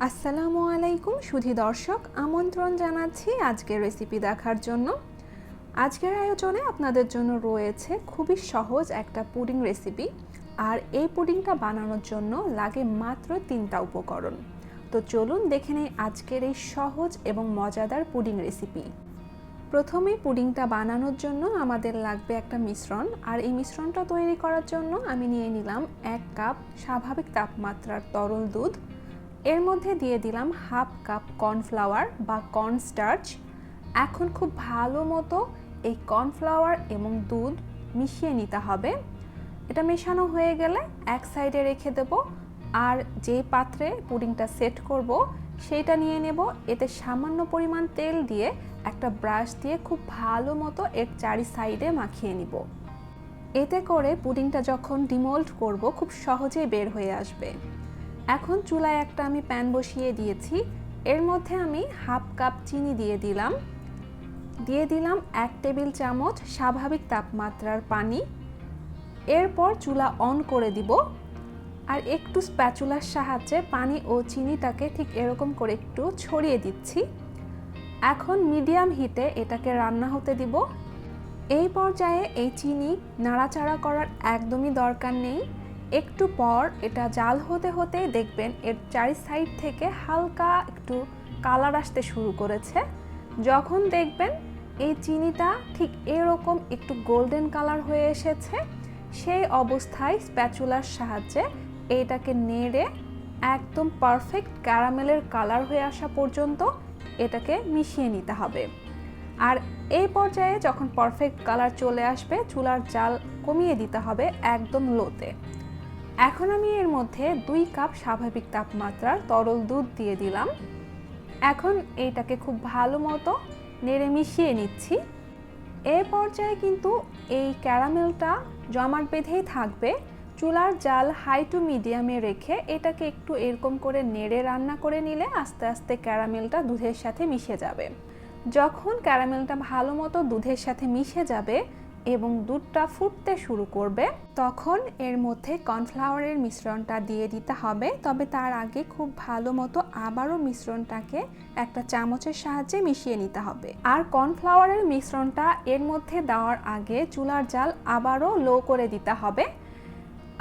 আসসালামু আলাইকুম সুধী দর্শক, আমন্ত্রণ জানাচ্ছি আজকের রেসিপি দেখার জন্য। আজকের আয়োজনে আপনাদের জন্য রয়েছে খুবই সহজ একটা পুডিং রেসিপি, আর এই পুডিংটা বানানোর জন্য লাগে মাত্র 3টা উপকরণ। তো চলুন দেখে নেই আজকের এই সহজ এবং মজাদার পুডিং রেসিপি। প্রথমেই পুডিংটা বানানোর জন্য আমাদের লাগবে একটা মিশ্রণ, আর এই মিশ্রণটা তৈরি করার জন্য আমি নিয়ে নিলাম 1 কাপ স্বাভাবিক তাপমাত্রার তরল দুধ। এর মধ্যে দিয়ে দিলাম হাফ কাপ কর্নফ্লাওয়ার বা কর্নস্টার্চ। এখন খুব ভালো মতো এই কর্নফ্লাওয়ার এবং দুধ মিশিয়ে নিতে হবে। এটা মেশানো হয়ে গেলে এক সাইডে রেখে দেব, আর যে পাত্রে পুডিংটা সেট করব সেইটা নিয়ে নেব। এতে সামান্য পরিমাণ তেল দিয়ে একটা ব্রাশ দিয়ে খুব ভালো মতো এর চারি সাইডে মাখিয়ে নিব। এতে করে পুডিংটা যখন ডিমোল্ড করব খুব সহজেই বের হয়ে আসবে। এখন চুলায় একটা আমি প্যান বসিয়ে দিয়েছি। এর মধ্যে আমি হাফ কাপ চিনি দিয়ে দিলাম 1 টেবিল চামচ স্বাভাবিক তাপমাত্রার পানি। এরপর চুলা অন করে দিব, আর একটু স্প্যাচুলার সাহায্যে পানি ও চিনিটাকে ঠিক এরকম করে একটু ছড়িয়ে দিচ্ছি। এখন মিডিয়াম হিটে এটাকে রান্না হতে দিব। এই পর্যায়ে এই চিনি নাড়াচাড়া করার একদমই দরকার নেই। একটু পর এটা জাল হতে হতে দেখবেন এর চারি সাইড থেকে হালকা একটু কালার আসতে শুরু করেছে। যখন দেখবেন এই চিনিটা ঠিক এরকম একটু গোল্ডেন কালার হয়ে এসেছে, সেই অবস্থায় স্প্যাচুলার সাহায্যে এটাকে নেড়ে একদম পারফেক্ট ক্যারামেলের কালার হয়ে আসা পর্যন্ত এটাকে মিশিয়ে নিতে হবে। আর এই পর্যায়ে যখন পারফেক্ট কালার চলে আসবে, চুলার জাল কমিয়ে দিতে হবে একদম লোতে। এখন আমি এর মধ্যে 2 কাপ স্বাভাবিক তাপমাত্রার তরল দুধ দিয়ে দিলাম। এখন এইটাকে খুব ভালো মতো নেড়ে মিশিয়ে নিচ্ছি। এই পর্যায়ে কিন্তু এই ক্যারামেলটা জমাট বেঁধেই থাকবে। চুলার জাল হাই টু মিডিয়ামে রেখে এটাকে একটু এরকম করে নেড়ে রান্না করে নিলে আস্তে আস্তে ক্যারামেলটা দুধের সাথে মিশে যাবে। যখন ক্যারামেলটা ভালো মতো দুধের সাথে মিশে যাবে এবং দুধটা ফুটতে শুরু করবে, তখন এর মধ্যে কর্নফ্লাওয়ারের মিশ্রণটা দিয়ে দিতে হবে। তবে তার আগে খুব ভালো মতো আবারও মিশ্রণটাকে একটা চামচের সাহায্যে মিশিয়ে নিতে হবে। আর কর্নফ্লাওয়ারের মিশ্রণটা এর মধ্যে দেওয়ার আগে চুলার জাল আবারও লো করে দিতে হবে।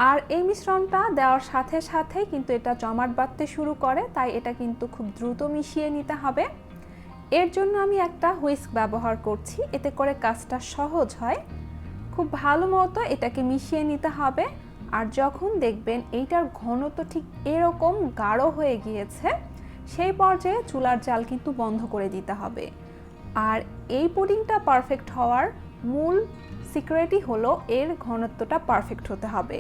আর এই মিশ্রণটা দেওয়ার সাথে সাথেই কিন্তু এটা জমাট বাঁধতে শুরু করে, তাই এটা কিন্তু খুব দ্রুত মিশিয়ে নিতে হবে। এর জন্য আমি একটা হুইস্ক ব্যবহার করছি, এতে করে কাজটা সহজ হয়। খুব ভালো মতো এটাকে মিশিয়ে নিতে হবে। আর যখন দেখবেন এইটার ঘনত্ব ঠিক এরকম গাঢ় হয়ে গিয়েছে, সেই পর্যায়ে চুলার জাল কিন্তু বন্ধ করে দিতে হবে। আর এই পুডিংটা পারফেক্ট হওয়ার মূল সিক্রেটই হলো এর ঘনত্বটা পারফেক্ট হতে হবে।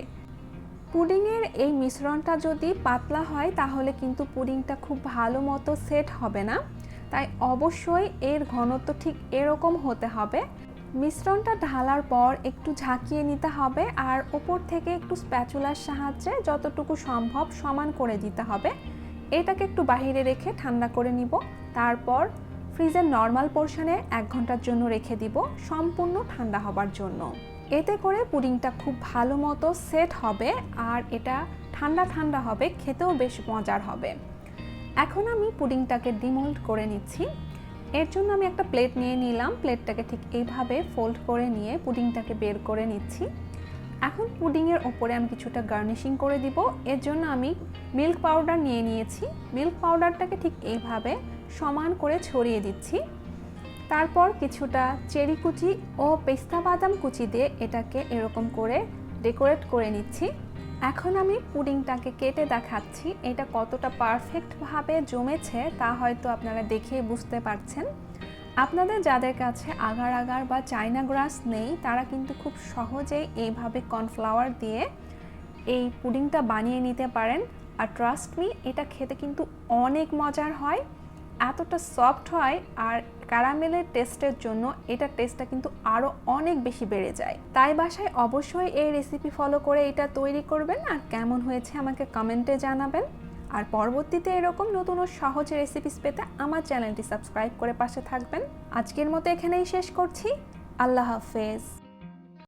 পুডিংয়ের এই মিশ্রণটা যদি পাতলা হয় তাহলে কিন্তু পুডিংটা খুব ভালো মতো সেট হবে না, তাই অবশ্যই এর ঘনত্ব ঠিক এরকম হতে হবে। মিশ্রণটা ঢালার পর একটু ঝাঁকিয়ে নিতে হবে, আর উপর থেকে একটু স্প্যাচুলার সাহায্যে যতটুকু সম্ভব সমান করে দিতে হবে। এটাকে একটু বাইরে রেখে ঠান্ডা করে নিব। তারপর ফ্রিজের নর্মাল পোর্শনে 1 ঘন্টার জন্য রেখে দিব সম্পূর্ণ ঠান্ডা হবার জন্য। এতে করে পুডিংটা খুব ভালো মতো সেট হবে, আর এটা ঠান্ডা ঠান্ডা হবে, খেতেও বেশ মজার হবে। এখন আমি পুডিংটাকে ডিমোল্ড করে নিচ্ছি। এর জন্য আমি একটা প্লেট নিয়ে নিলাম। প্লেটটাকে ঠিক এইভাবে ফোল্ড করে নিয়ে পুডিংটাকে বের করে নিচ্ছি। এখন পুডিংয়ের ওপরে আমি কিছুটা গার্নিশিং করে দিব। এর জন্য আমি মিল্ক পাউডার নিয়ে নিয়েছি। মিল্ক পাউডারটাকে ঠিক এইভাবে সমান করে ছড়িয়ে দিচ্ছি। তারপর কিছুটা চেরি কুচি ও পেস্তা বাদাম কুচি দিয়ে এটাকে এরকম করে ডেকোরেট করে নিচ্ছি। এখন আমি পুডিংটাকে কেটে দেখাচ্ছি এটা কতটা পারফেক্টভাবে জমেছে তা হয়তো আপনারা দেখেই বুঝতে পারছেন। আপনাদের যাদের কাছে আগার আগার বা চাইনা গ্রাস নেই, তারা কিন্তু খুব সহজেই এইভাবে কর্নফ্লাওয়ার দিয়ে এই পুডিংটা বানিয়ে নিতে পারেন। আর ট্রাস্ট মি, এটা খেতে কিন্তু অনেক মজার হয়, এতটা সফট হয়, আর ক্যারামেলের টেস্টের জন্য এটার টেস্টটা কিন্তু আরও অনেক বেশি বেড়ে যায়। তাই বাসায় অবশ্যই এই রেসিপি ফলো করে এটা তৈরি করবেন, আর কেমন হয়েছে আমাকে কমেন্টে জানাবেন। আর পরবর্তীতে এরকম নতুন ও সহজ রেসিপিস পেতে আমার চ্যানেলটি সাবস্ক্রাইব করে পাশে থাকবেন। আজকের মতো এখানেই শেষ করছি। আল্লাহ হাফেজ।